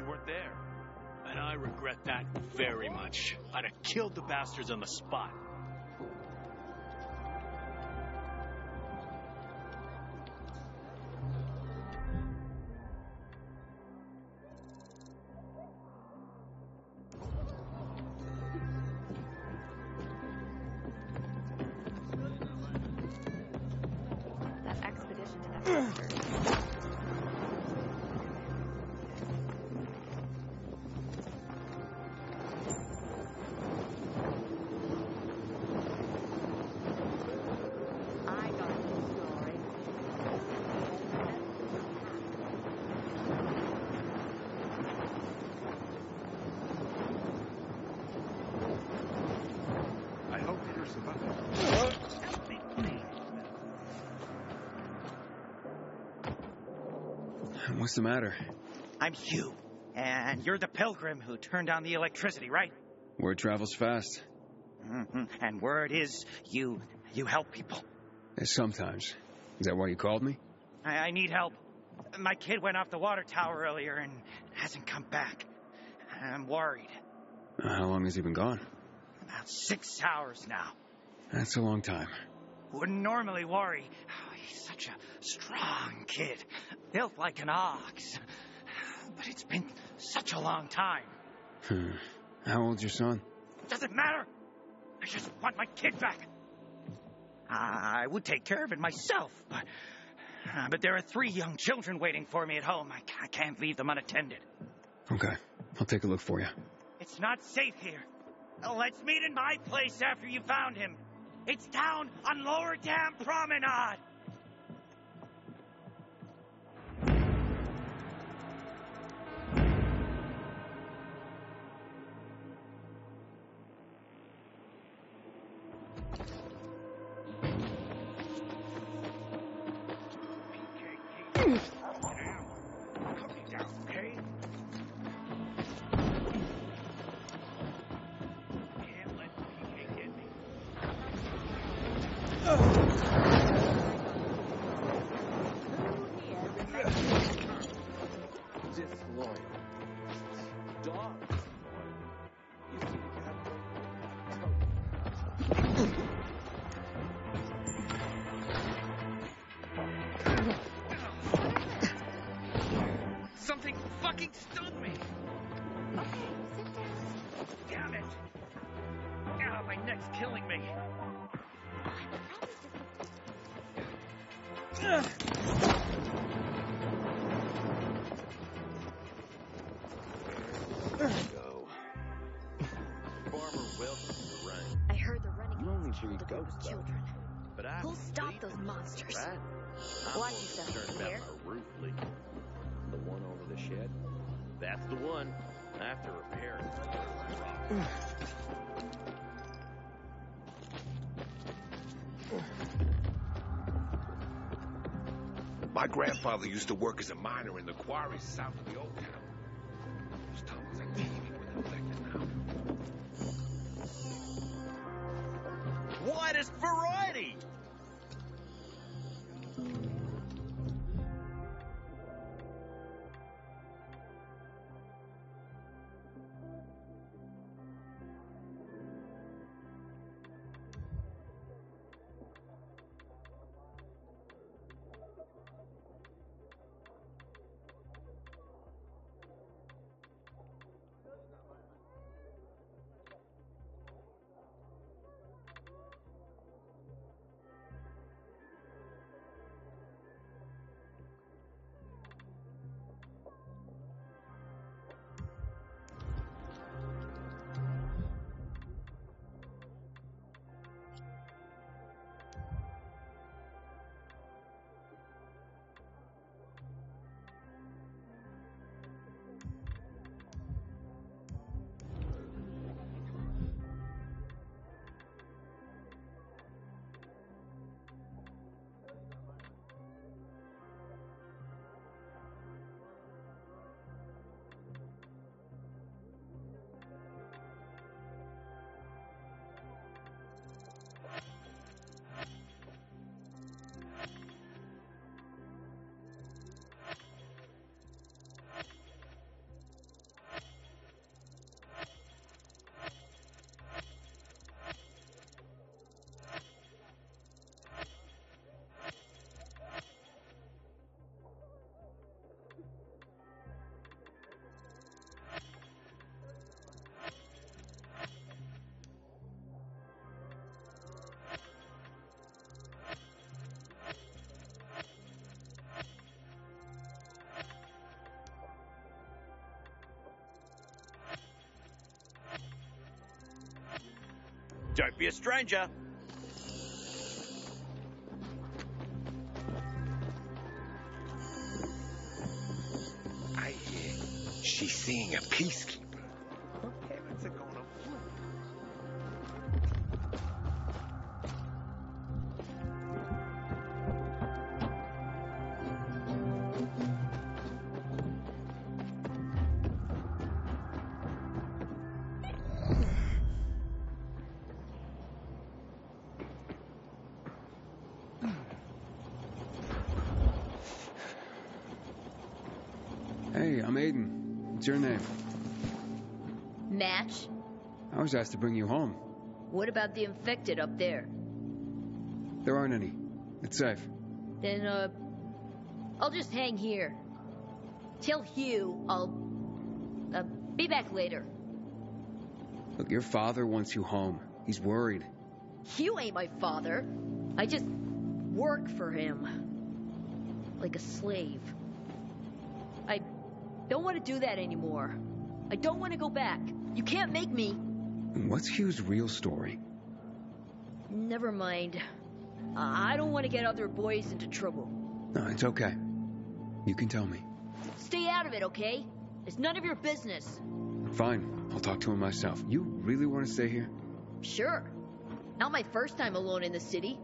you weren't there. And I regret that very much. I'd have killed the bastards on the spot. That expedition to that monster. What's the matter? I'm Hugh, and you're the pilgrim who turned on the electricity, right? Word travels fast. Mm-hmm. And word is you help people. Sometimes. Is that why you called me? I need help. My kid went off the water tower earlier and hasn't come back. I'm worried. How long has he been gone? About 6 hours now. That's a long time. Wouldn't normally worry. Oh, he's such a strong kid. Built like an ox. But it's been such a long time. How old's your son? Doesn't matter. I just want my kid back. I would take care of it myself, but there are 3 young children waiting for me at home. I can't leave them unattended. Okay, I'll take a look for you. It's not safe here. Let's meet in my place after you found him. It's down on Lower Dam Promenade. Something fucking stunned me. Okay, sit down. Damn it. Ow, my neck's killing me. Go. Farmer welcomes the rain. I heard the renegades You only killed breed a group goats, of though. children. But I Who'll stop those monsters? Right? I'm Watch more yourself, concerned clear? about my roof leaking. The one over the shed? That's the one. I have to repair it. My grandfather used to work as a miner in the quarries south of the old town. Those tunnels are teeming with infected now. Widest variety! Don't be a stranger. I hear she's seeing a peacekeeper. Her parents are gonna flip. Hey, I'm Aiden. What's your name? Match? I was asked to bring you home. What about the infected up there? There aren't any. It's safe. Then, I'll just hang here. Tell Hugh I'll, be back later. Look, your father wants you home. He's worried. Hugh ain't my father. I just work for him. Like a slave. I don't want to do that anymore. I don't want to go back. You can't make me. What's Hugh's real story? Never mind. I don't want to get other boys into trouble. No, it's okay. You can tell me. Stay out of it, okay? It's none of your business. Fine, I'll talk to him myself. You really want to stay here? Sure. Not my first time alone in the city.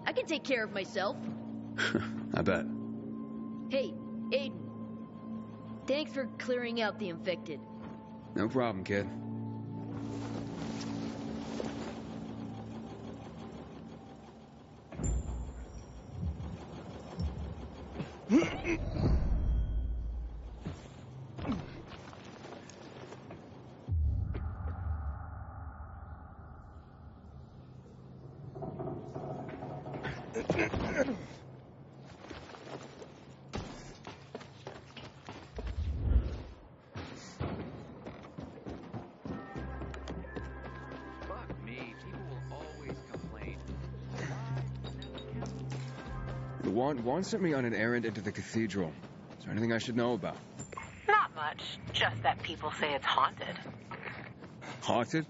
I can take care of myself. I bet. Hey, Aiden. Thanks for clearing out the infected. No problem, kid. Fuck me. People will always complain. Juan sent me on an errand into the cathedral. Is there anything I should know about? Not much. Just that people say it's haunted. Haunted?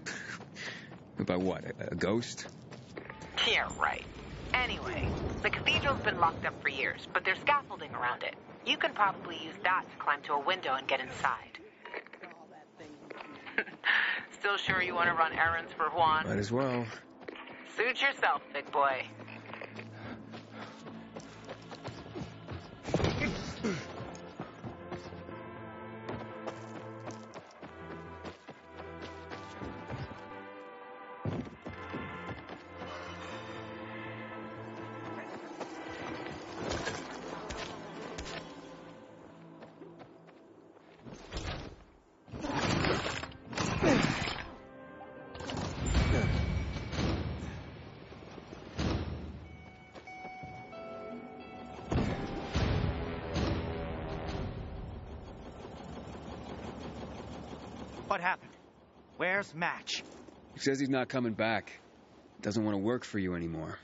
By what? A ghost? Yeah, right. Anyway, the cathedral's been locked up for years, but there's scaffolding around it. You can probably use that to climb to a window and get inside. Still sure you want to run errands for Juan? Might as well. Suit yourself, big boy. What happened? Where's Match? He says he's not coming back. Doesn't want to work for you anymore.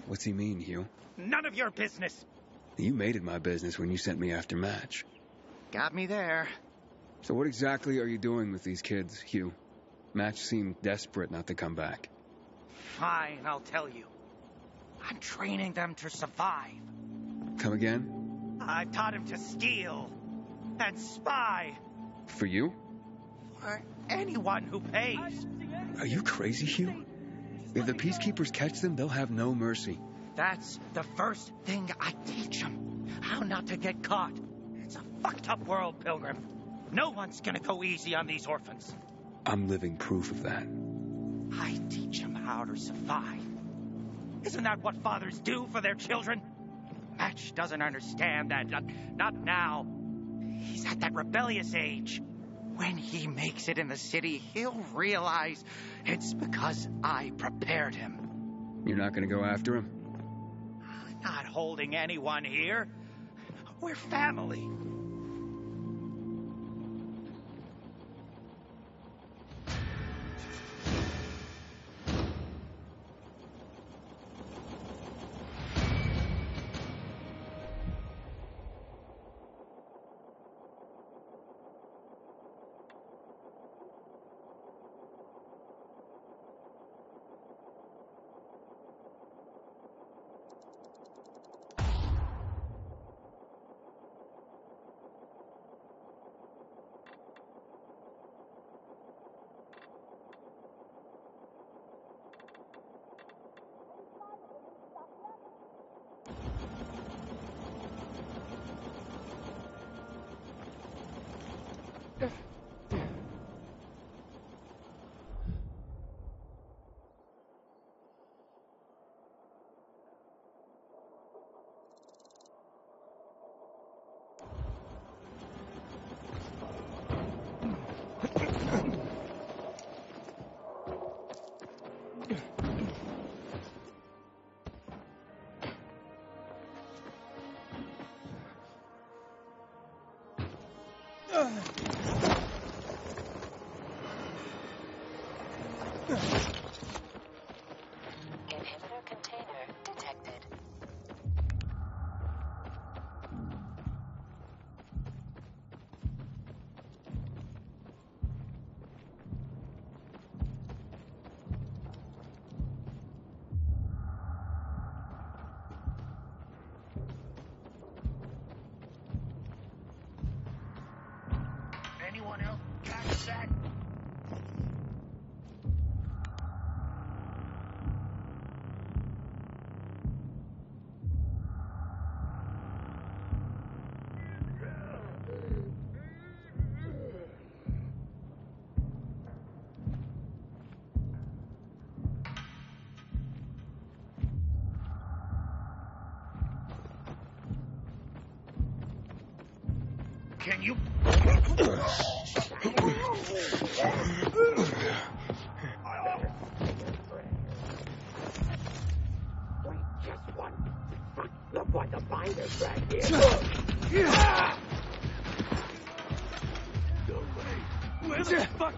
What's he mean, Hugh? None of your business. You made it my business when you sent me after Match. Got me there. So what exactly are you doing with these kids, Hugh? Match seemed desperate not to come back. Fine, I'll tell you. I'm training them to survive. Come again? I've taught him to steal and spy For you? for anyone who pays. Are you crazy, Hugh? If the peacekeepers catch them, they'll have no mercy. That's the first thing I teach them. How not to get caught. It's a fucked up world, Pilgrim. No one's gonna go easy on these orphans. I'm living proof of that. I teach them how to survive. Isn't that what fathers do for their children? Match doesn't understand that. Not now. He's at that rebellious age. When he makes it in the city, he'll realize it's because I prepared him. You're not gonna go after him? I'm not holding anyone here. We're family. Inhibitor container detected. Anyone else catch that? Can you? Look what the binder's right here. Where the fuck?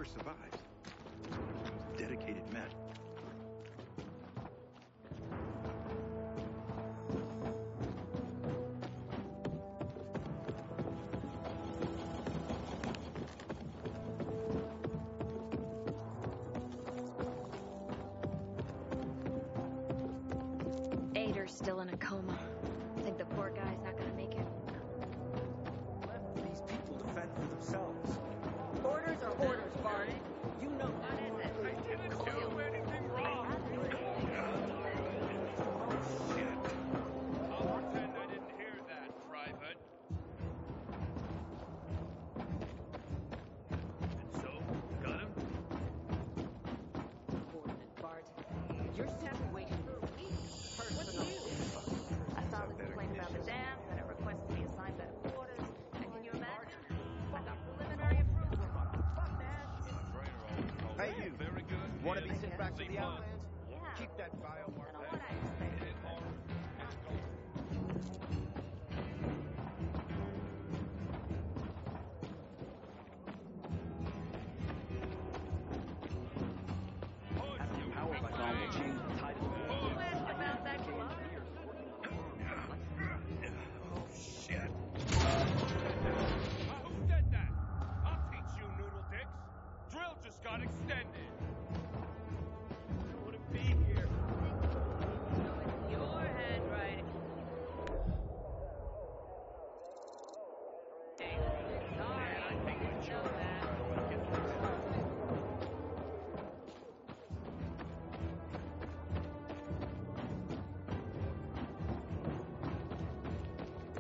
Survives. Dedicated men. Aiden's still in a coma. I think the poor guy's not gonna make it. Let these people defend for themselves. Orders are orders, Bart. You know What is it? I didn't do anything wrong. I'll pretend I didn't hear that, Private. And so, got him? Coordinate, Bart. Your situation is personal. I saw this complaint about the dams and it requests to be assigned better quarters. And can you imagine? I got preliminary approval. Fuck that. Hey, you. Very good. Want to be sent back to the outlands? Yeah. Keep that file I marked. don't know what I expected. Power by climate change tied to the Who asked about that club? Oh, shit. Who did that? I'll teach you, noodle dicks. Drill just got extended. I wouldn't be here. Your handwriting. Sorry, I didn't know that.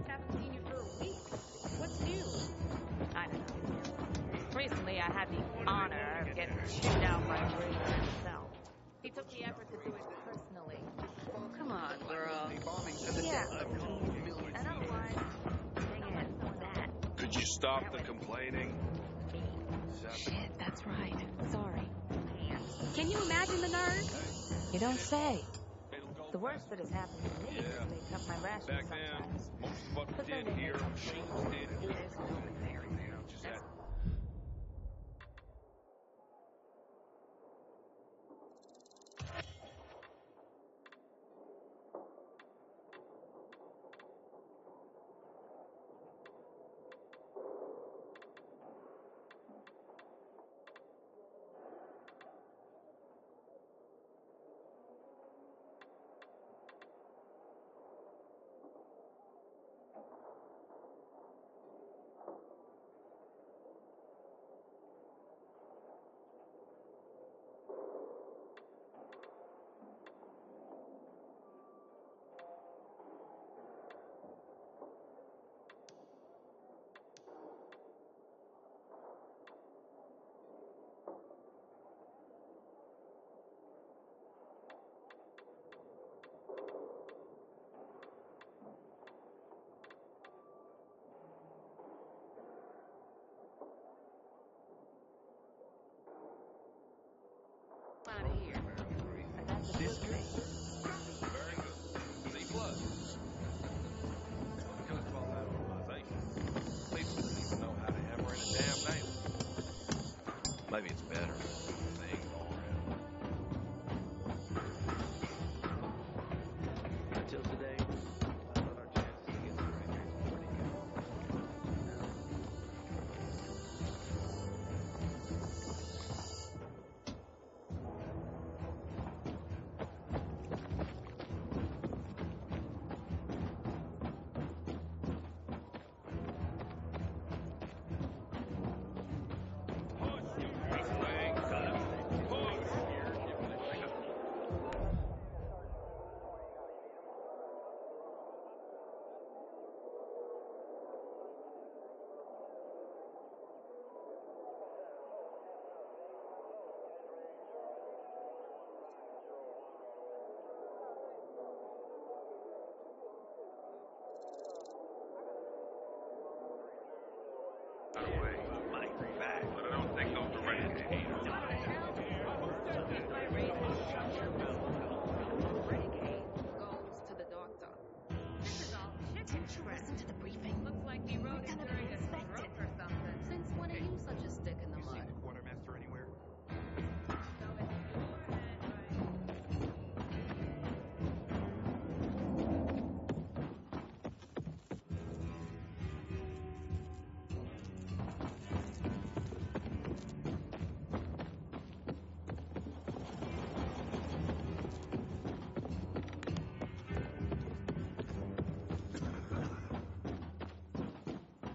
Haven't seen you for a week. What's new? I don't know. Recently, I had the honor of getting chewed out by Aidan himself. He took the effort to do it personally. Come on, girl. Yeah. And otherwise, thing is, that. Could you stop the complaining? Shit, that's right. Sorry. Can you imagine the nerve? You don't say. The worst that has happened to me is they cut my rations Back then, sometimes. most of what But we then did they here, make it machines did There's here. no there. Just that. Out of here. And that's a good thing. Very good. C plus. What could call that organization? People that even know how to hammer in a damn nail. Maybe it's better if they ain't all around. Until today, I thought our chances against the Rangers were pretty good.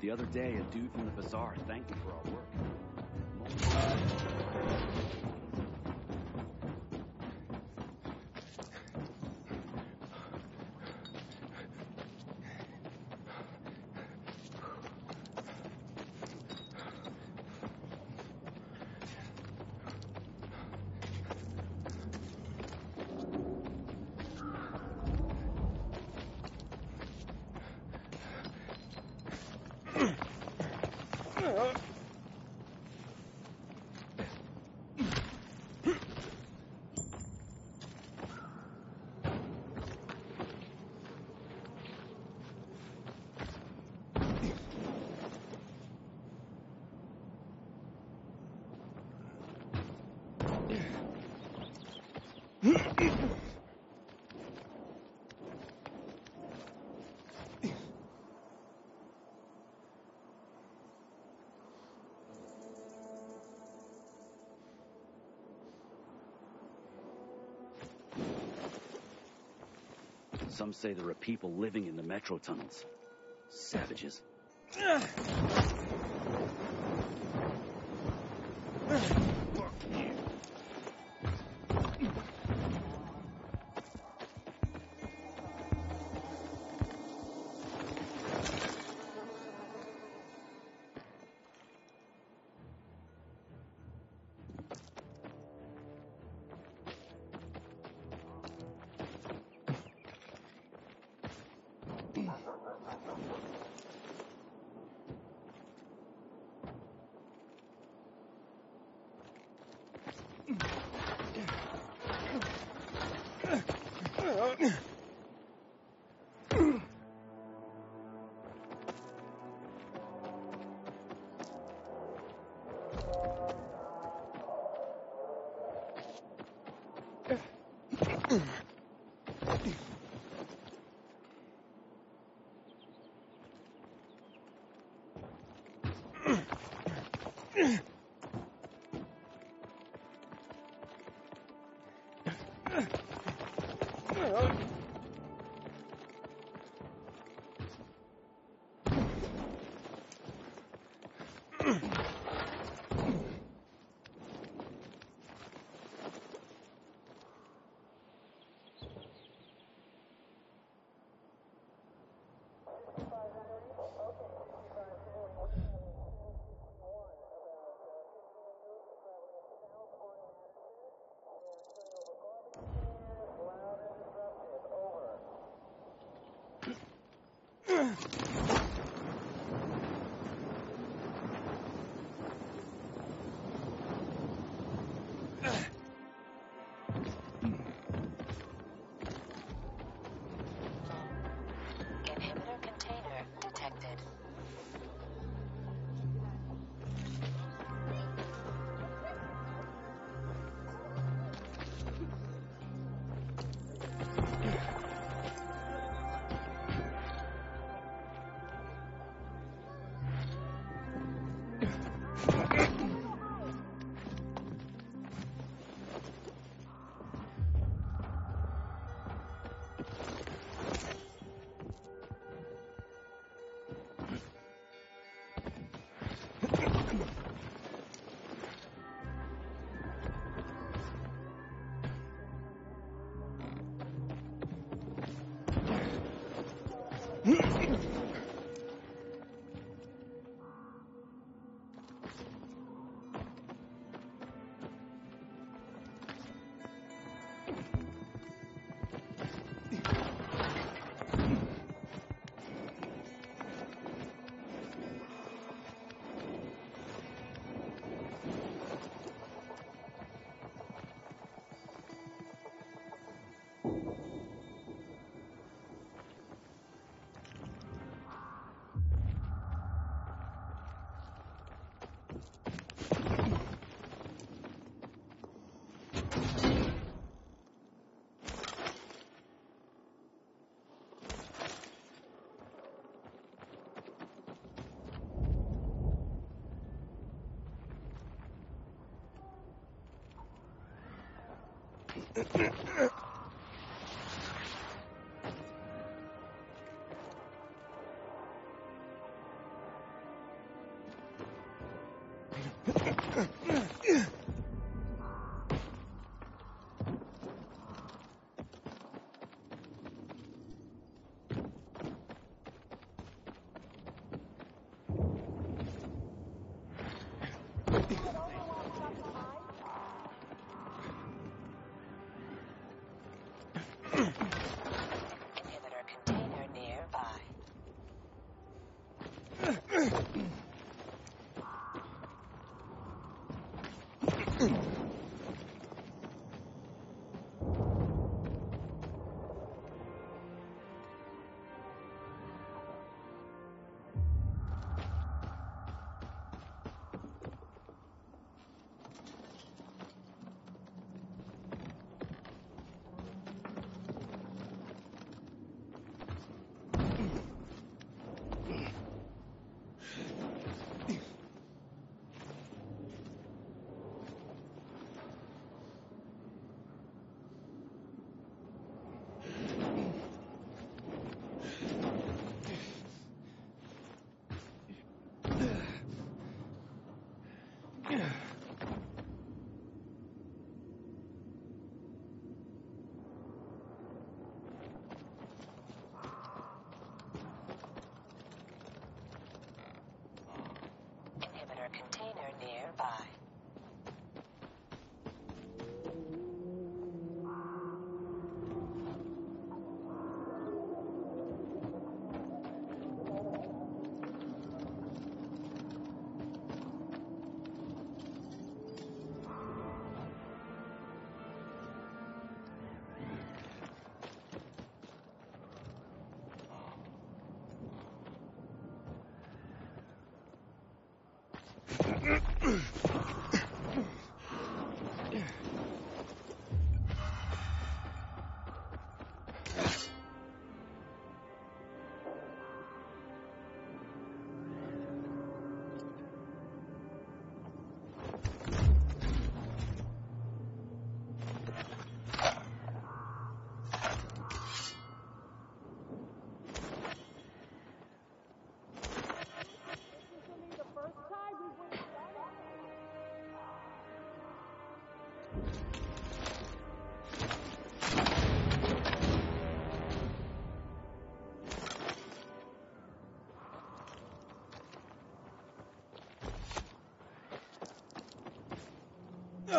The other day, a dude from the bazaar thanked me for our work. Some say there are people living in the metro tunnels. Savages.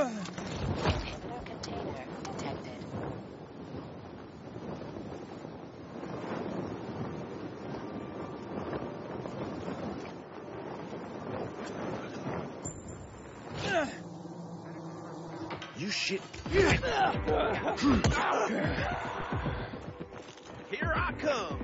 Inhibitor container detected. You shit. Here I come.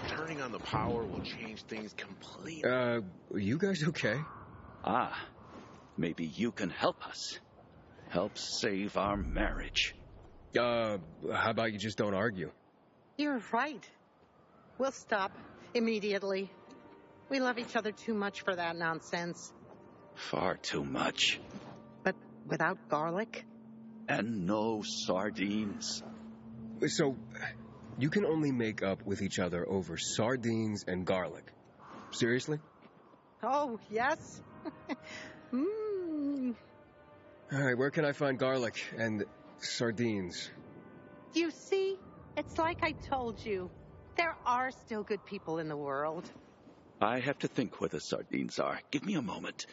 Turning on the power will change things completely. Are you guys okay? Ah, maybe you can help us. Help save our marriage. How about you just don't argue? You're right. We'll stop immediately. We love each other too much for that nonsense. Far too much. But without garlic? And no sardines. So, you can only make up with each other over sardines and garlic. Seriously? Oh, yes. Alright, where can I find garlic and sardines? You see, it's like I told you. There are still good people in the world. I have to think where the sardines are. Give me a moment.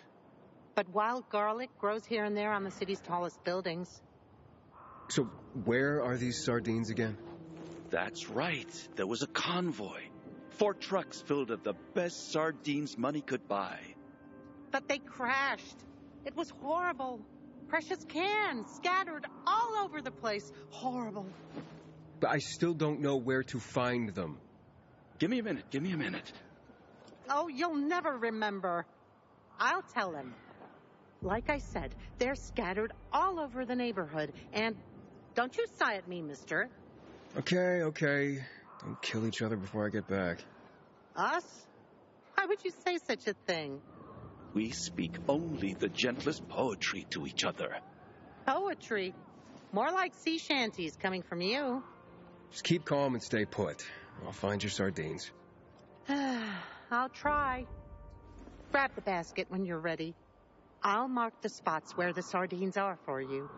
But wild garlic grows here and there on the city's tallest buildings. So, where are these sardines again? That's right. There was a convoy. 4 trucks filled of the best sardines money could buy. But they crashed. It was horrible. Precious cans scattered all over the place. Horrible. But I still don't know where to find them. Give me a minute. Oh, you'll never remember. I'll tell him. Like I said, they're scattered all over the neighborhood. And don't you sigh at me, mister. Okay. Don't kill each other before I get back. Us? Why would you say such a thing? We speak only the gentlest poetry to each other. Poetry? More like sea shanties coming from you. Just keep calm and stay put. I'll find your sardines. I'll try. Grab the basket when you're ready. I'll mark the spots where the sardines are for you.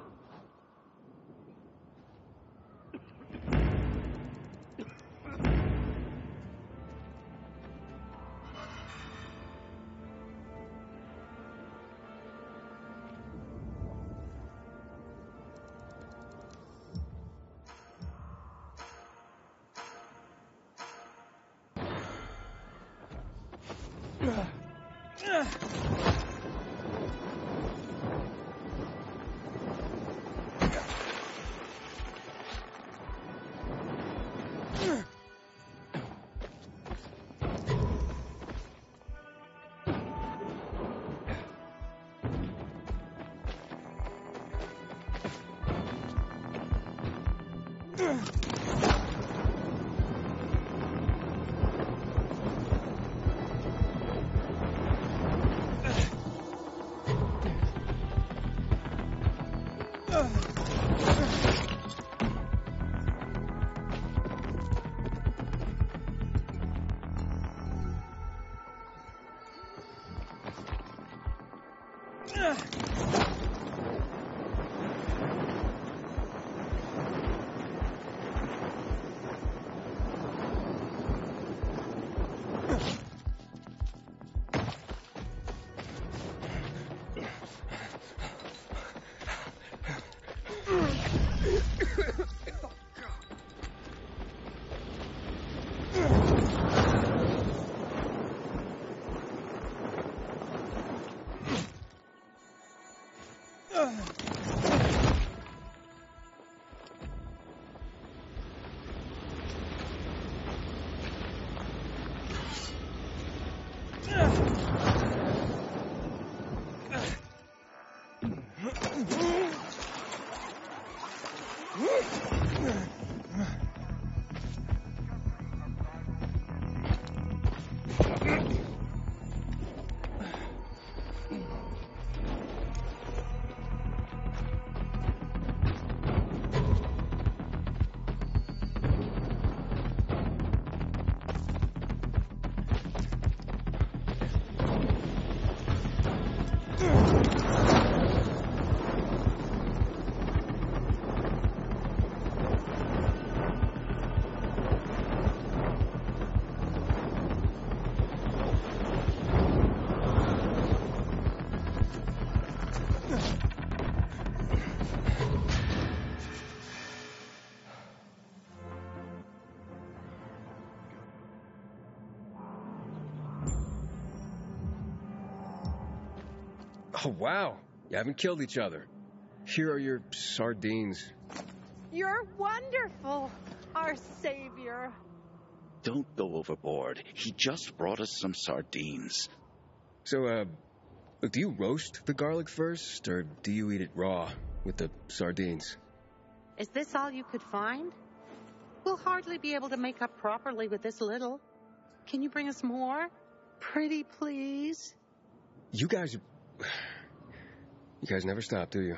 Oh, wow. You haven't killed each other. Here are your sardines. You're wonderful, our savior. Don't go overboard. He just brought us some sardines. So, do you roast the garlic first, or do you eat it raw with the sardines? Is this all you could find? We'll hardly be able to make up properly with this little. Can you bring us more? Pretty please? You guys never stop, do you?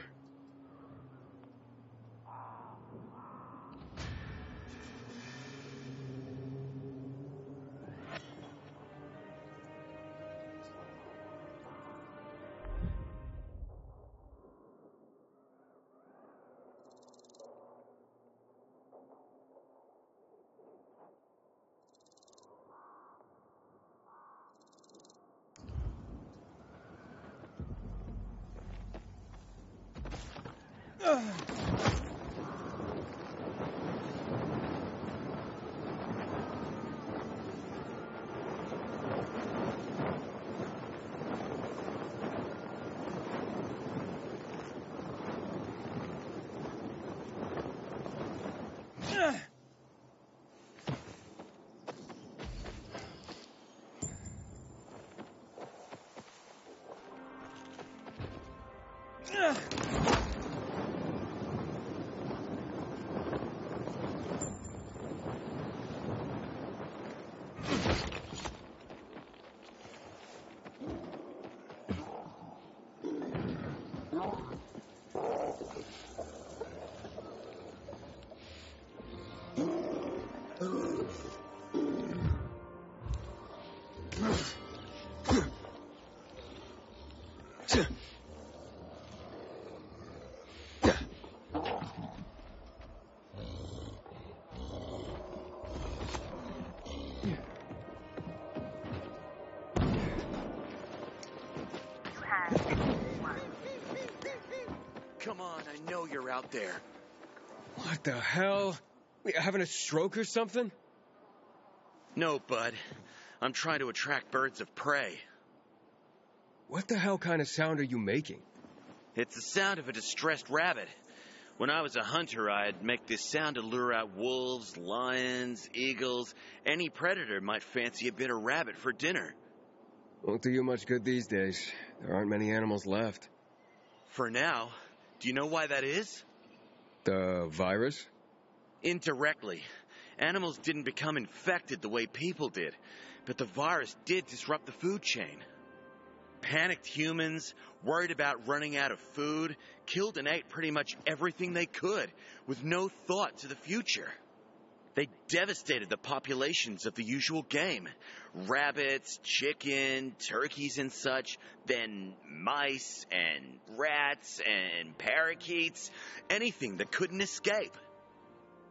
Come on, I know you're out there. What the hell? Having a stroke or something? No, bud. I'm trying to attract birds of prey. What the hell kind of sound are you making? It's the sound of a distressed rabbit. When I was a hunter, I'd make this sound to lure out wolves, lions, eagles. Any predator might fancy a bit of rabbit for dinner. Won't do you much good these days. There aren't many animals left. For now. Do you know why that is? The virus? Indirectly. Animals didn't become infected the way people did, but the virus did disrupt the food chain. Panicked humans, worried about running out of food, killed and ate pretty much everything they could, with no thought to the future. They devastated the populations of the usual game. Rabbits, chicken, turkeys and such, then mice and rats and parakeets, anything that couldn't escape.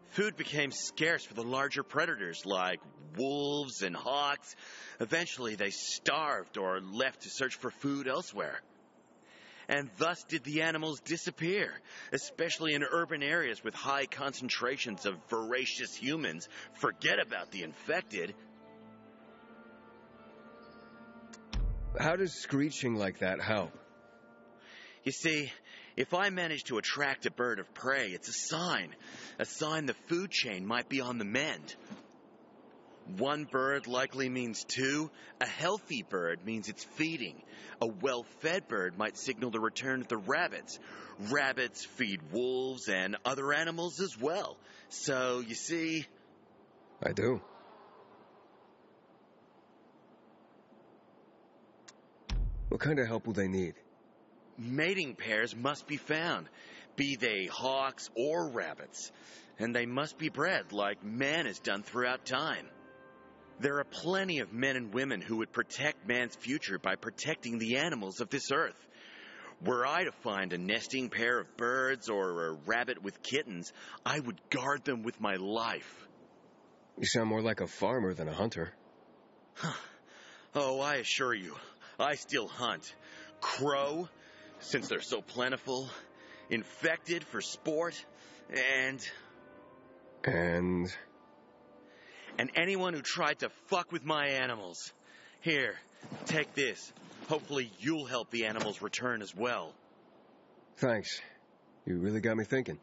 Food became scarce for the larger predators like wolves and hawks. Eventually they starved or left to search for food elsewhere. And thus did the animals disappear, especially in urban areas with high concentrations of voracious humans. Forget about the infected. How does screeching like that help? You see, if I manage to attract a bird of prey, it's a sign the food chain might be on the mend. One bird likely means two. A healthy bird means it's feeding. A well-fed bird might signal the return of the rabbits. Rabbits feed wolves and other animals as well. So, you see... I do. What kind of help will they need? Mating pairs must be found, be they hawks or rabbits. And they must be bred like man has done throughout time. There are plenty of men and women who would protect man's future by protecting the animals of this earth. Were I to find a nesting pair of birds or a rabbit with kittens, I would guard them with my life. You sound more like a farmer than a hunter. Oh, I assure you, I still hunt. Crow, since they're so plentiful. Infected for sport. And anyone who tried to fuck with my animals. Here, take this. Hopefully you'll help the animals return as well. Thanks. You really got me thinking.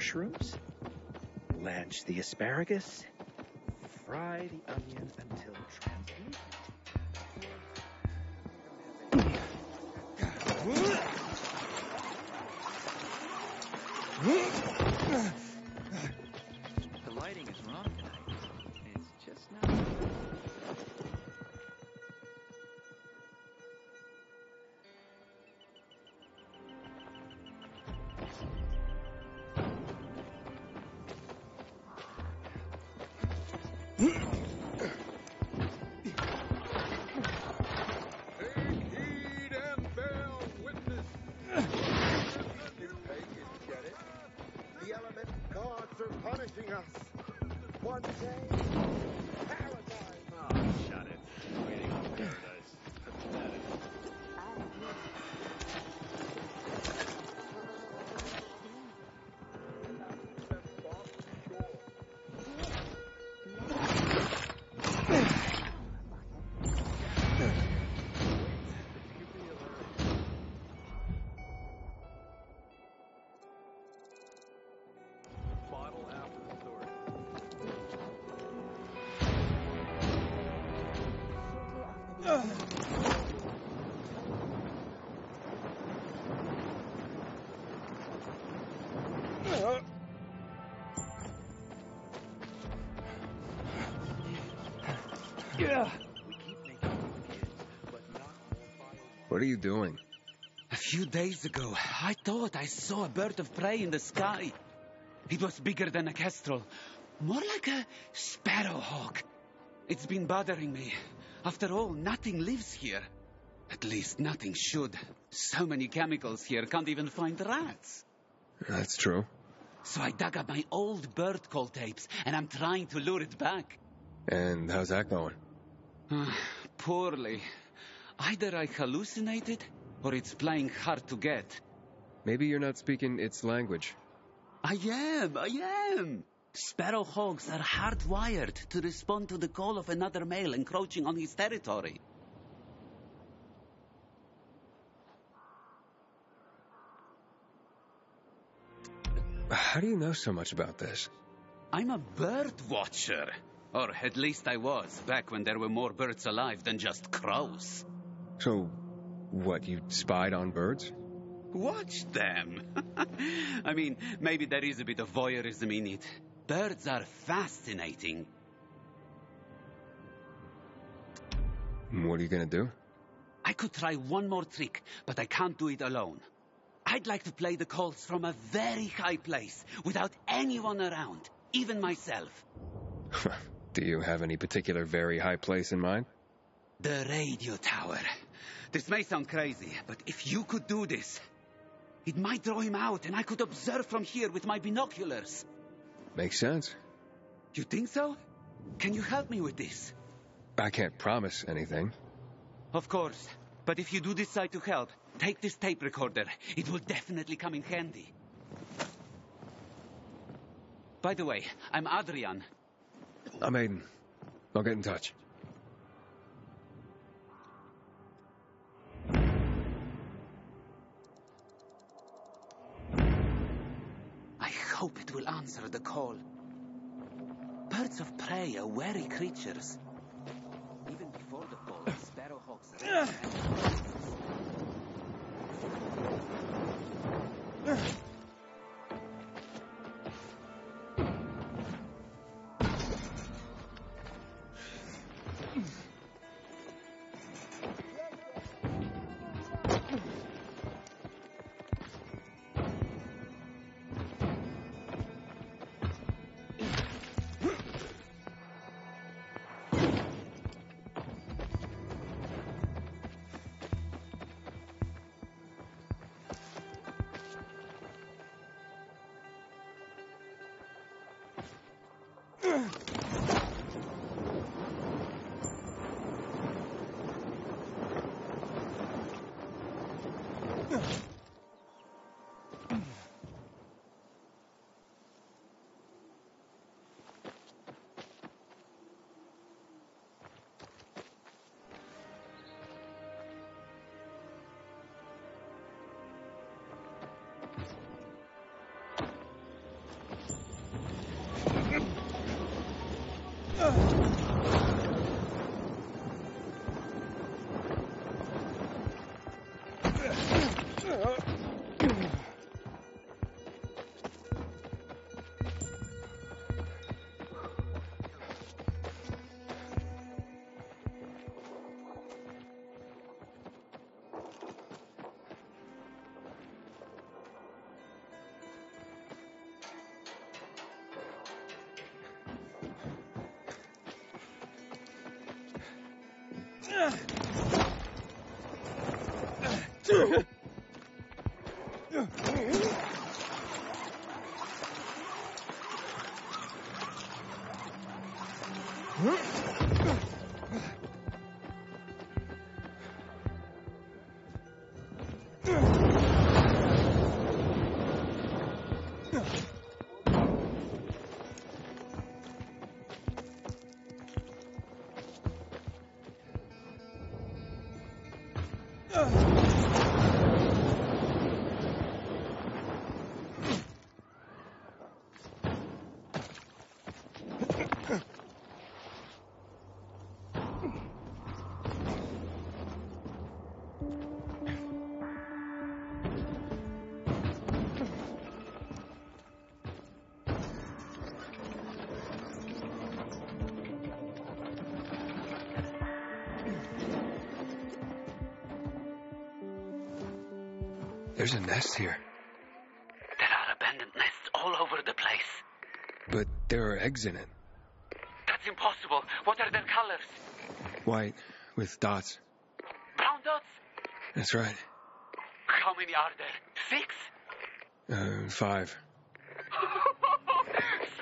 mushrooms, blanch the asparagus, fry the onion until translucent. The lighting is wrong tonight. It's just not. What are you doing? A few days ago, I thought I saw a bird of prey in the sky. It was bigger than a kestrel, more like a sparrowhawk. It's been bothering me. After all, nothing lives here. At least nothing should. So many chemicals here, can't even find rats. That's true. So I dug up my old bird call tapes, and I'm trying to lure it back. And how's that going? Poorly. Either I hallucinated, or it's playing hard to get. Maybe you're not speaking its language. I am. Sparrowhawks are hardwired to respond to the call of another male encroaching on his territory. How do you know so much about this? I'm a bird watcher. Or at least I was, back when there were more birds alive than just crows. So, what, you spied on birds? Watch them. I mean, maybe there is a bit of voyeurism in it. Birds are fascinating. What are you gonna do? I could try one more trick, but I can't do it alone. I'd like to play the calls from a very high place, without anyone around, even myself. Do you have any particular very high place in mind? The radio tower. This may sound crazy, but if you could do this, it might draw him out, and I could observe from here with my binoculars. Makes sense. You think so? Can you help me with this? I can't promise anything. Of course. But if you do decide to help, take this tape recorder. It will definitely come in handy. By the way, I'm Adrian. I'm Aiden. I'll get in touch. I hope it will answer the call. Birds of prey are wary creatures. Even before the call, sparrowhawks are... There's a nest here. There are abandoned nests all over the place. But there are eggs in it. That's impossible. What are their colors? White, with dots. Brown dots? That's right. How many are there? 6? 5.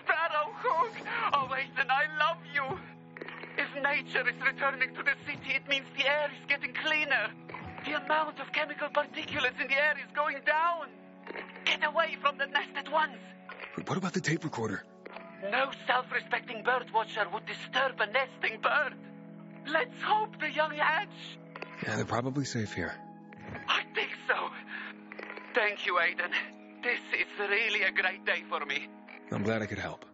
Sparrowhawk! Oh, Aidan, I love you. If nature is returning to the city, it means the air is getting cleaner. The amount of chemical particulates in the air is going down. Get away from the nest at once. But what about the tape recorder? No self-respecting bird watcher would disturb a nesting bird. Let's hope the young hatch. Yeah, they're probably safe here. I think so. Thank you, Aidan. This is really a great day for me. I'm glad I could help.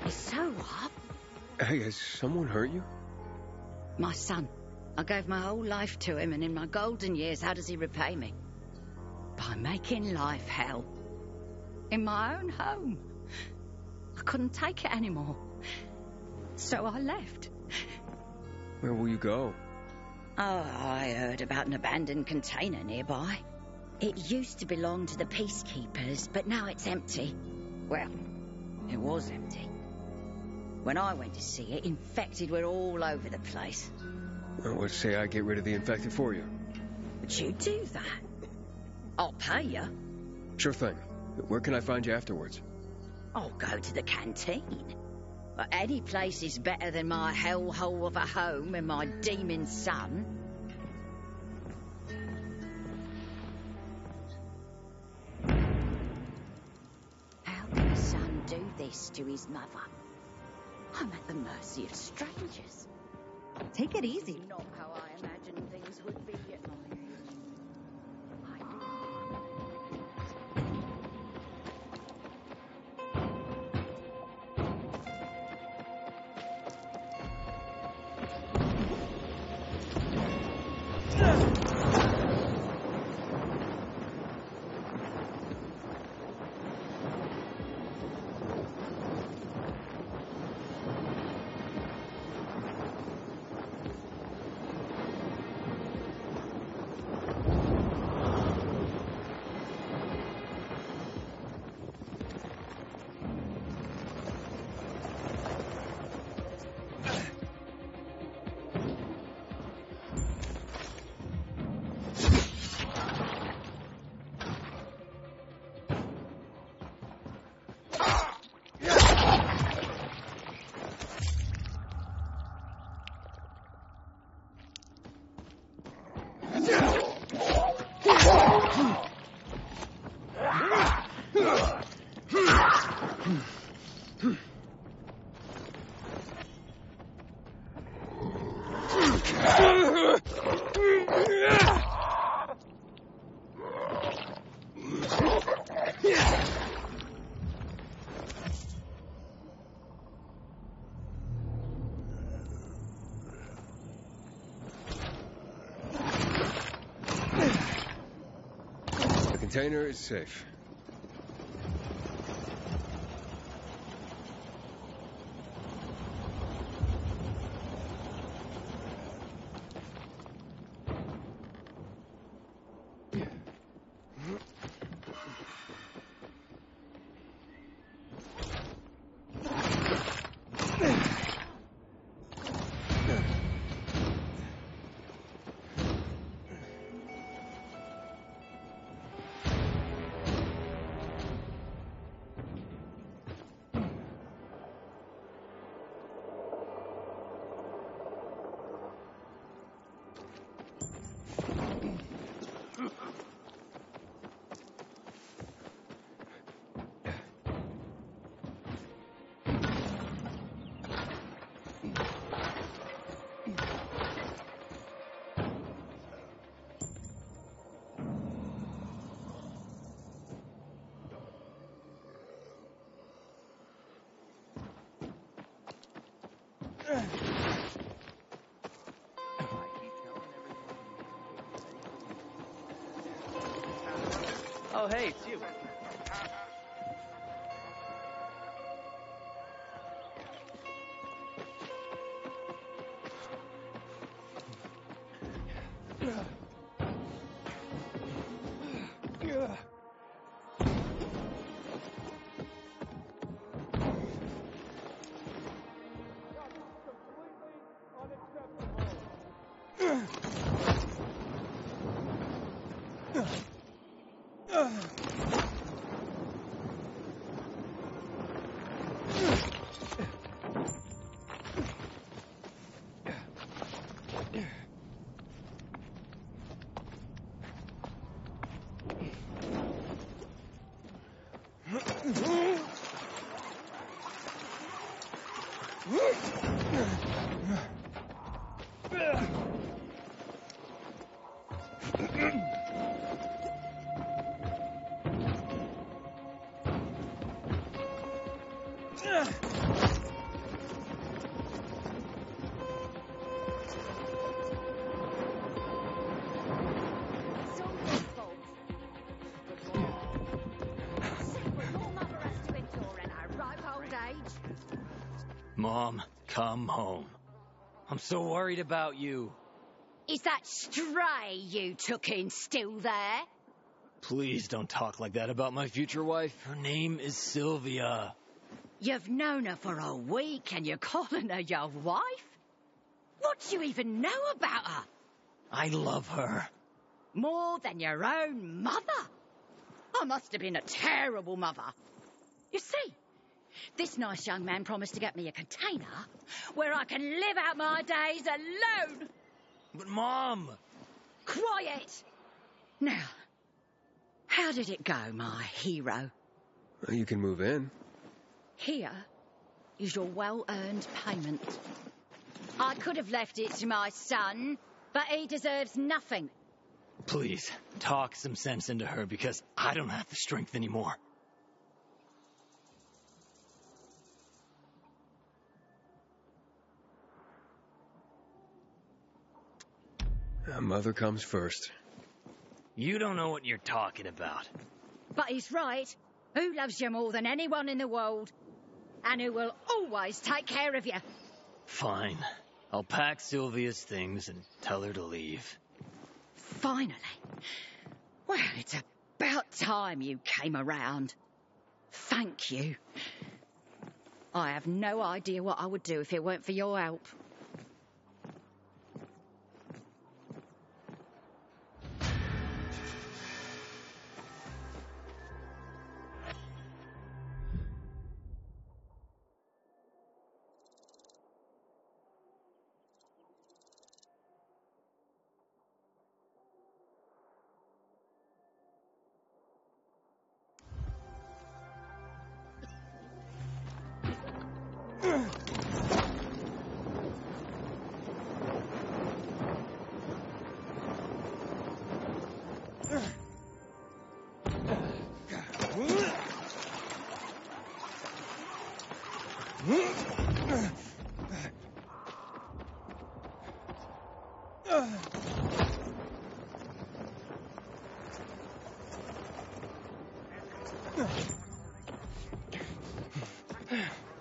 It's so rough. Hey, has someone hurt you? My son. I gave my whole life to him, and in my golden years, how does he repay me? By making life hell. In my own home. I couldn't take it anymore. So I left. Where will you go? Oh, I heard about an abandoned container nearby. It used to belong to the peacekeepers, but now it's empty. Well, it was empty. When I went to see it, infected were all over the place. Well, let's say I get rid of the infected for you. Would you do that? I'll pay you. Sure thing. Where can I find you afterwards? I'll go to the canteen. But any place is better than my hellhole of a home and my demon son. How can a son do this to his mother? I'm at the mercy of strangers. Take it easy. Not how I imagined things would be at my age. The container is safe. Oh, hey, it's you. Mom, come home. I'm so worried about you. Is that stray you took in still there? Please don't talk like that about my future wife. Her name is Sylvia. You've known her for a week and you're calling her your wife? What do you even know about her? I love her. More than your own mother? I must have been a terrible mother. You see, this nice young man promised to get me a container where I can live out my days alone. But Mom! Quiet! Now, how did it go, my hero? Well, you can move in. Here is your well-earned payment. I could have left it to my son, but he deserves nothing. Please, talk some sense into her because I don't have the strength anymore. Mother comes first. You don't know what you're talking about. But he's right. Who loves you more than anyone in the world? And who will always take care of you? Fine. I'll pack Sylvia's things and tell her to leave. Finally. Well, it's about time you came around. Thank you. I have no idea what I would do if it weren't for your help.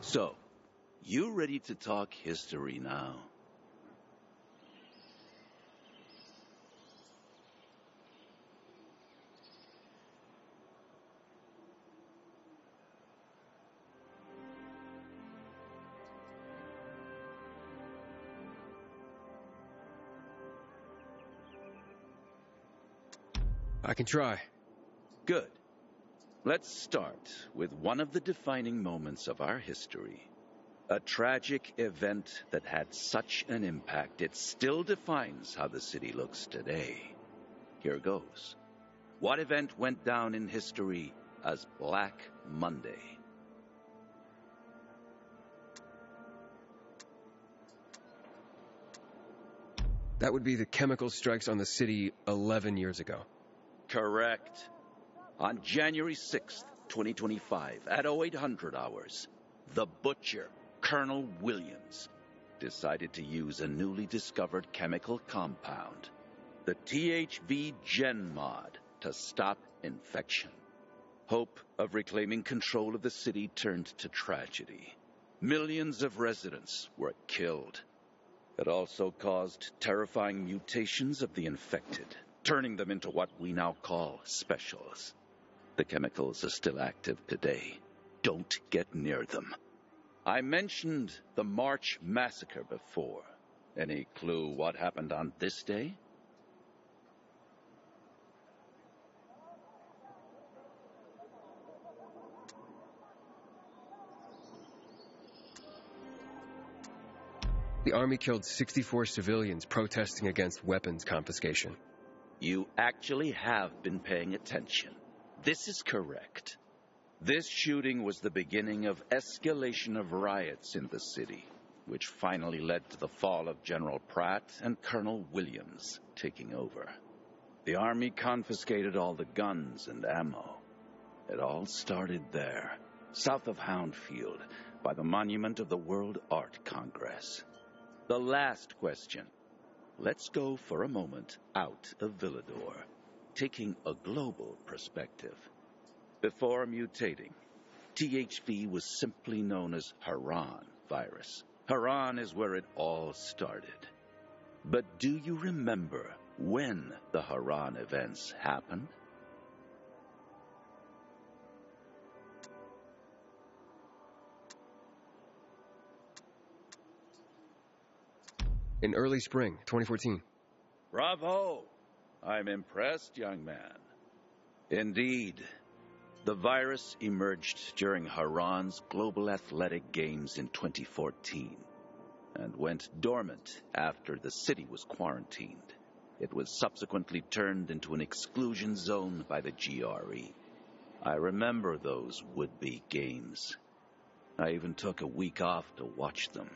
So, you ready to talk history now? I can try. Good. Let's start with one of the defining moments of our history. A tragic event that had such an impact, it still defines how the city looks today. Here goes. What event went down in history as Black Monday? That would be the chemical strikes on the city 11 years ago. Correct. On January 6th, 2025, at 0800 hours, the butcher, Colonel Williams, decided to use a newly discovered chemical compound, the THV Gen Mod, to stop infection. Hope of reclaiming control of the city turned to tragedy. Millions of residents were killed. It also caused terrifying mutations of the infected, turning them into what we now call specials. The chemicals are still active today. Don't get near them. I mentioned the March Massacre before. Any clue what happened on this day? The army killed 64 civilians protesting against weapons confiscation. You actually have been paying attention. This is correct. This shooting was the beginning of escalation of riots in the city, which finally led to the fall of General Pratt and Colonel Williams taking over. The army confiscated all the guns and ammo. It all started there, south of Houndfield, by the monument of the World Art Congress. The last question. Let's go for a moment out of Villador, taking a global perspective. Before mutating, THV was simply known as Haran virus. Haran is where it all started. But do you remember when the Haran events happened? In early spring 2014. Bravo! I'm impressed, young man. Indeed, the virus emerged during Haran's Global Athletic Games in 2014 and went dormant after the city was quarantined. It was subsequently turned into an exclusion zone by the GRE. I remember those would-be games. I even took a week off to watch them.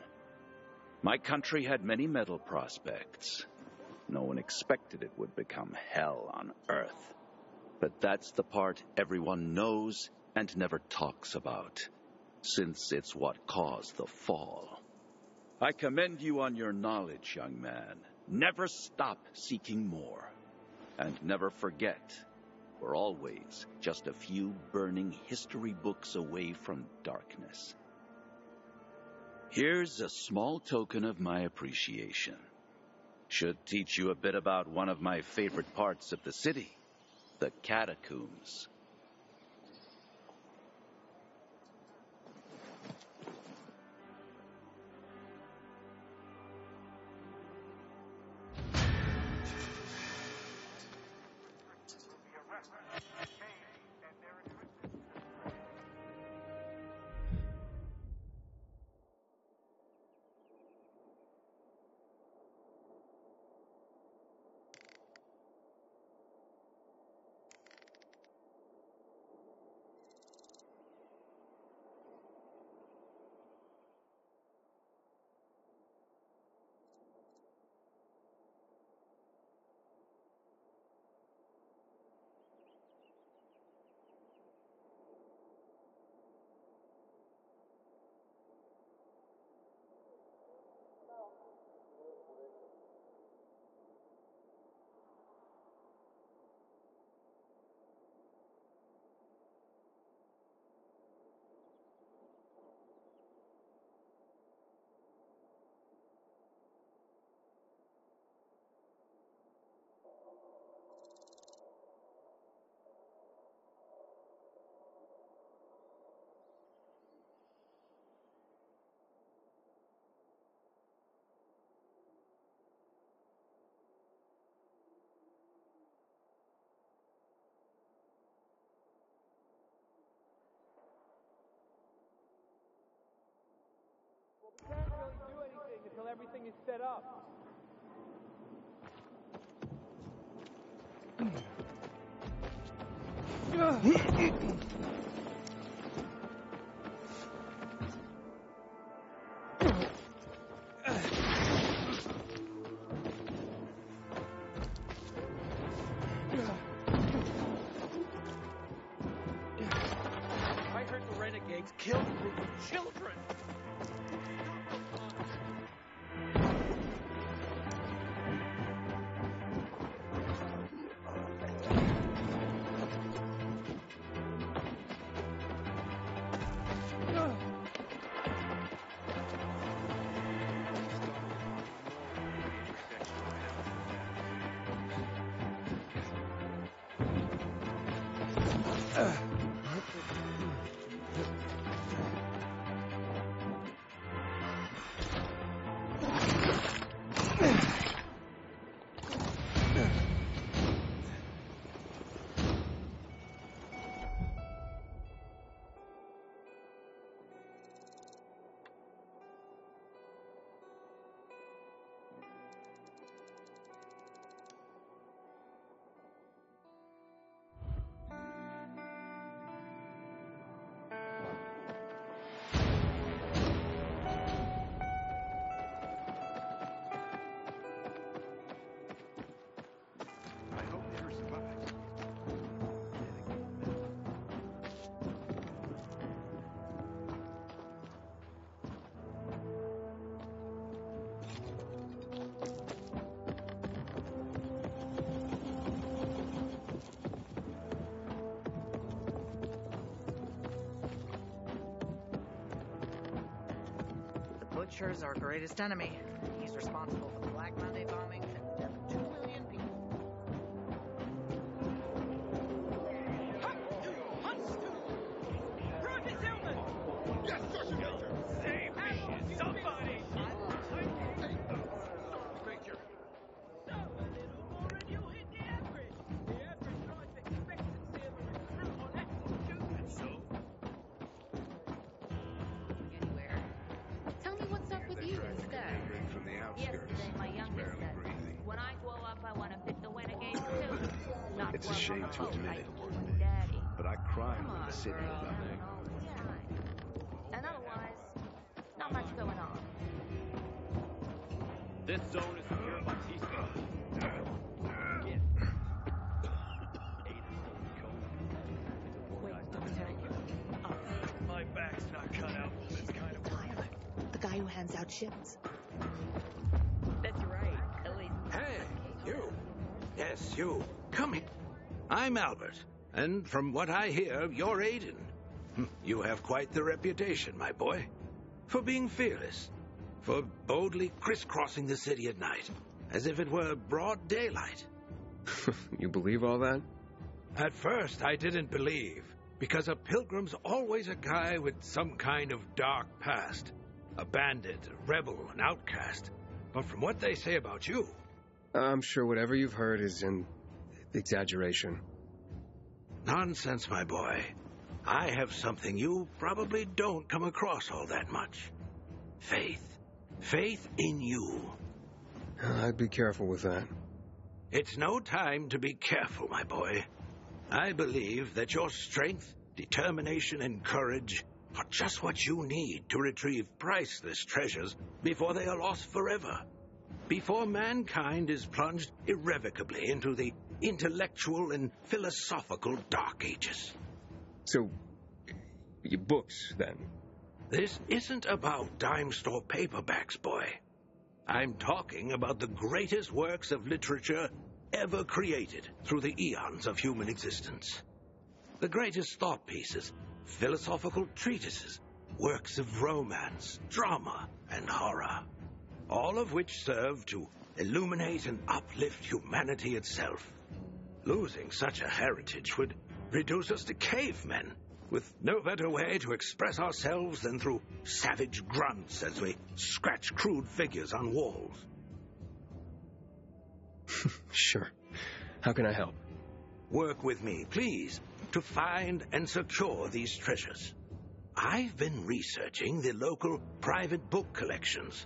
My country had many medal prospects. No one expected it would become hell on earth. But that's the part everyone knows and never talks about, since it's what caused the fall. I commend you on your knowledge, young man. Never stop seeking more. And never forget, we're always just a few burning history books away from darkness. Here's a small token of my appreciation. Should teach you a bit about one of my favorite parts of the city, the catacombs. We can't really do anything until everything is set up. I heard the renegades killed a group of children. Butcher's our greatest enemy. He's responsible for the Black Monday bombing and the death of 2 million people. Protagonist! Yes, Sergeant Major! Save me! Somebody! Major! So, a little more and you hit the average. The average life expectancy of a recruit on active duty. So? Anywhere. Tell me what's up with you instead. From the outskirts. Yesterday, my youngest said, when I grow up, I want to pick the winner game too. Not It's a work shame on to boat admit like it, you and Daddy. but I cried Come when on, the city girl. was Having all this time. And otherwise, not much going on. This zone is secured by peacekeepers. Wait, don't tell me. My back's not cut out for this kind of work. The guy who hands out ships. That's right. At least. Hey, you. Yes, you. Come here. I'm Albert, and from what I hear, you're Aiden. You have quite the reputation, my boy, for being fearless, for boldly crisscrossing the city at night, as if it were broad daylight. You believe all that? At first, I didn't believe, because a pilgrim's always a guy with some kind of dark past. A bandit, a rebel, an outcast. But from what they say about you... I'm sure whatever you've heard is an exaggeration. Nonsense, my boy. I have something you probably don't come across all that much. Faith. Faith in you. I'd be careful with that. It's no time to be careful, my boy. I believe that your strength, determination, and courage are just what you need to retrieve priceless treasures before they are lost forever. Before mankind is plunged irrevocably into the intellectual and philosophical Dark Ages. So, your books, then? This isn't about dime store paperbacks, boy. I'm talking about the greatest works of literature ever created through the eons of human existence. The greatest thought pieces, philosophical treatises, works of romance, drama, and horror, all of which serve to illuminate and uplift humanity itself. Losing such a heritage would reduce us to cavemen, with no better way to express ourselves than through savage grunts as we scratch crude figures on walls. Sure. How can I help? Work with me, please, to find and secure these treasures. I've been researching the local private book collections.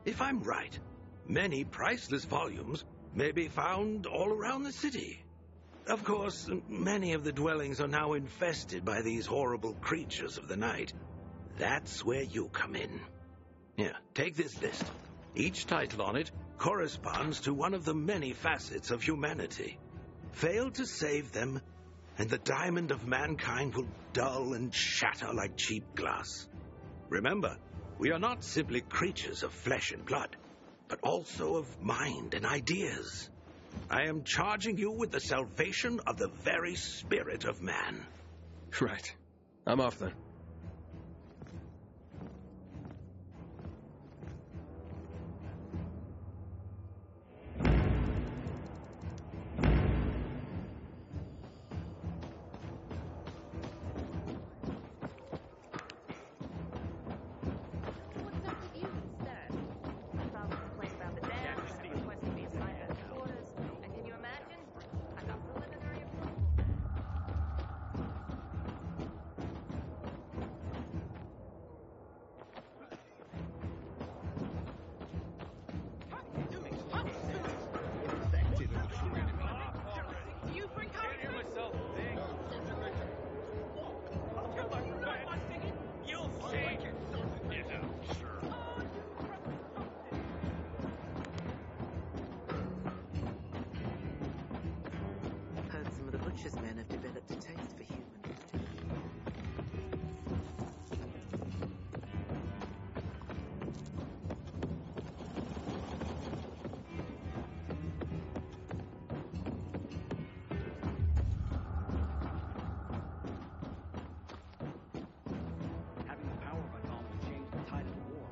If I'm right, many priceless volumes may be found all around the city. Of course, many of the dwellings are now infested by these horrible creatures of the night. That's where you come in. Here, take this list. Each title on it corresponds to one of the many facets of humanity. Fail to save them, and the diamond of mankind will dull and shatter like cheap glass. Remember, we are not simply creatures of flesh and blood, but also of mind and ideas. I am charging you with the salvation of the very spirit of man. Right. I'm off then. to taste for humans too. Having the power of atoms to change the tide of the war.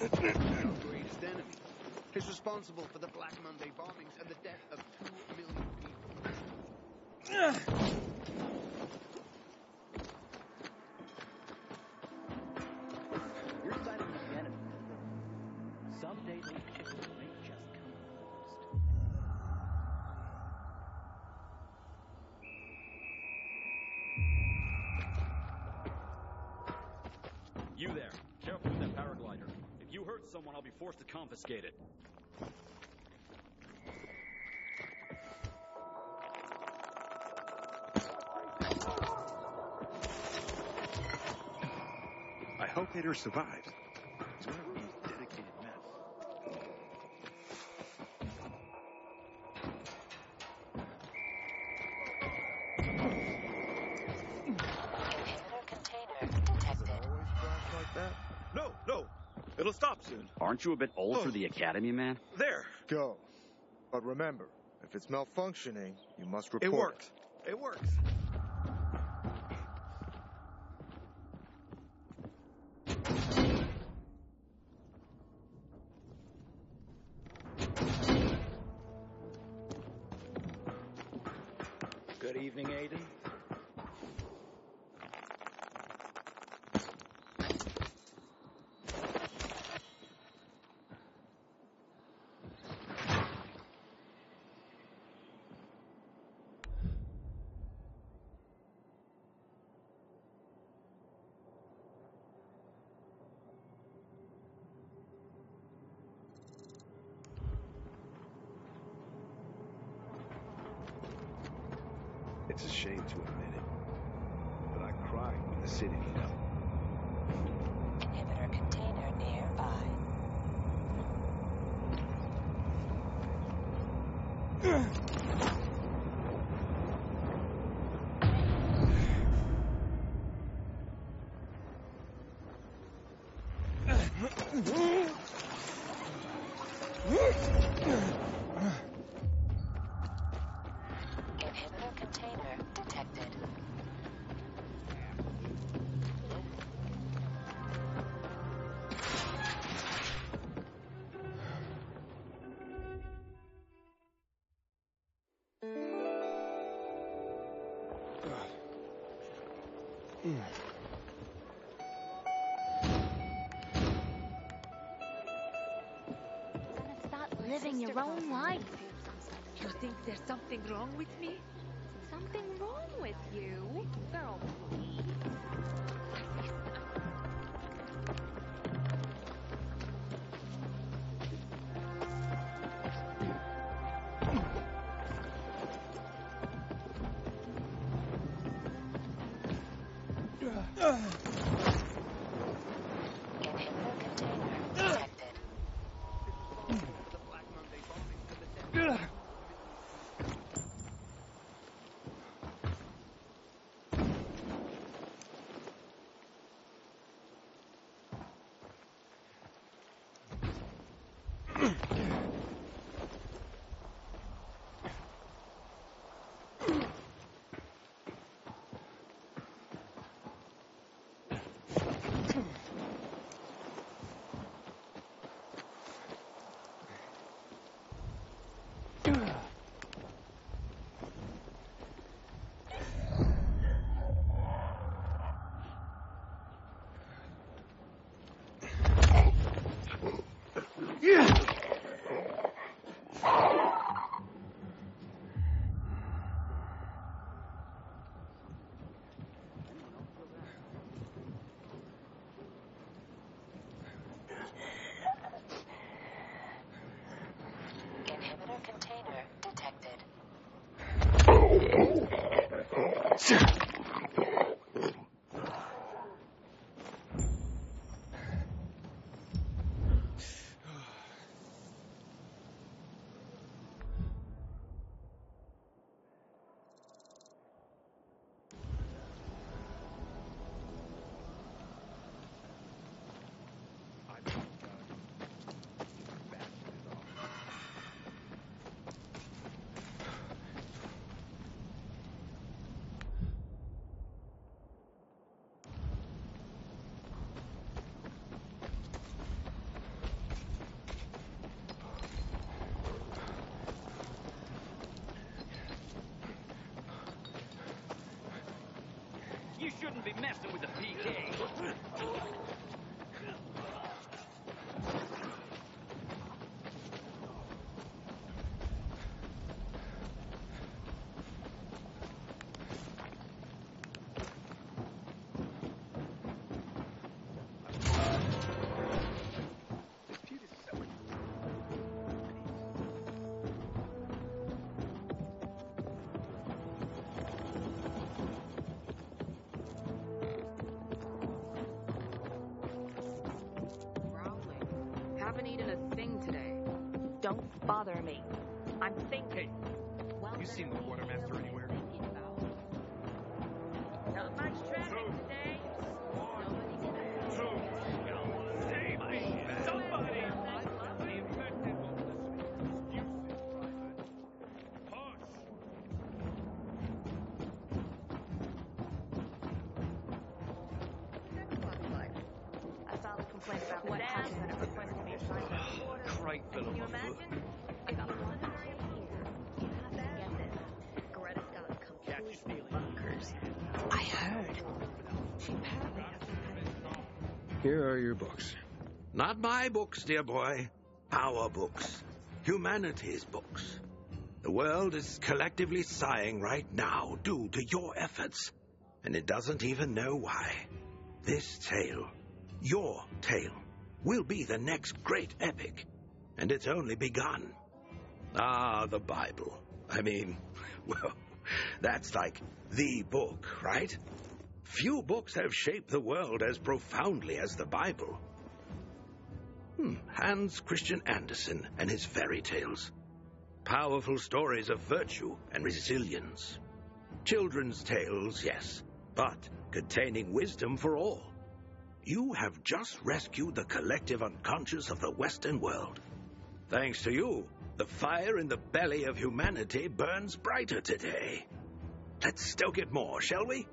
Our greatest enemy is responsible for the Black Monday bombings and the death of 2 million people. You're siding with the enemy. Someday those chickens may just come first. You there. Careful with that paraglider. If you hurt someone, I'll be forced to confiscate it. I hope Hader survives. He's one of these dedicated men. Like that? No. It'll stop soon. Aren't you a bit old for the academy, man? There. Go. But remember, if it's malfunctioning, you must report It works. It works. Good evening, Aidan. It's a shame to admit it, but I cried when the city fell. Inhibitor container nearby. Inhibitor container detected. Start living your own life. You think there's something wrong with me? Something wrong with you? Girl, please. Inhibitor container detected. Inhibitor container detected. You shouldn't be messing with the PK. Haven't eaten a thing today. Don't bother me. I'm thinking. You seen the quartermaster anywhere? Not much traffic today. I filed a complaint about what happened and requested me to sign the order. Crate full Can of you my foot. imagine? I got one area here. You have to get this. Greta's got a completely bonkers. I heard. She apparently has Here are your books. Not my books, dear boy. Our books. Humanity's books. The world is collectively sighing right now due to your efforts, and it doesn't even know why. This tale, your tale, will be the next great epic, and it's only begun. Ah, the Bible. I mean, well, that's like the book, right? Few books have shaped the world as profoundly as the Bible. Hans Christian Andersen and his fairy tales. Powerful stories of virtue and resilience. Children's tales, yes, but containing wisdom for all. You have just rescued the collective unconscious of the Western world. Thanks to you, the fire in the belly of humanity burns brighter today. Let's stoke it more, shall we?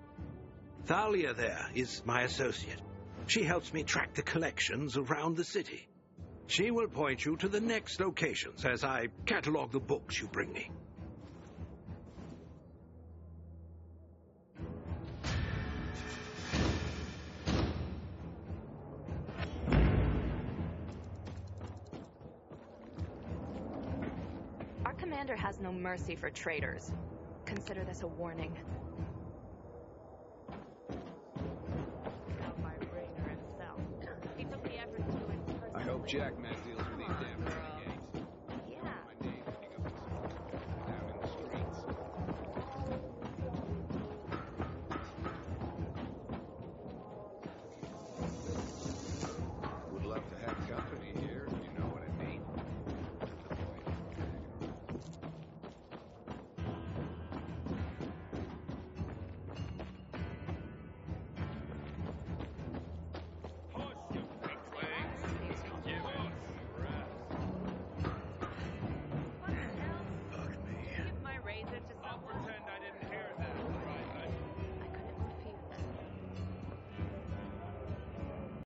Thalia there is my associate. She helps me track the collections around the city. She will point you to the next locations as I catalog the books you bring me. Our commander has no mercy for traitors. Consider this a warning. He took the effort to do it personally. I hope Jack meant it.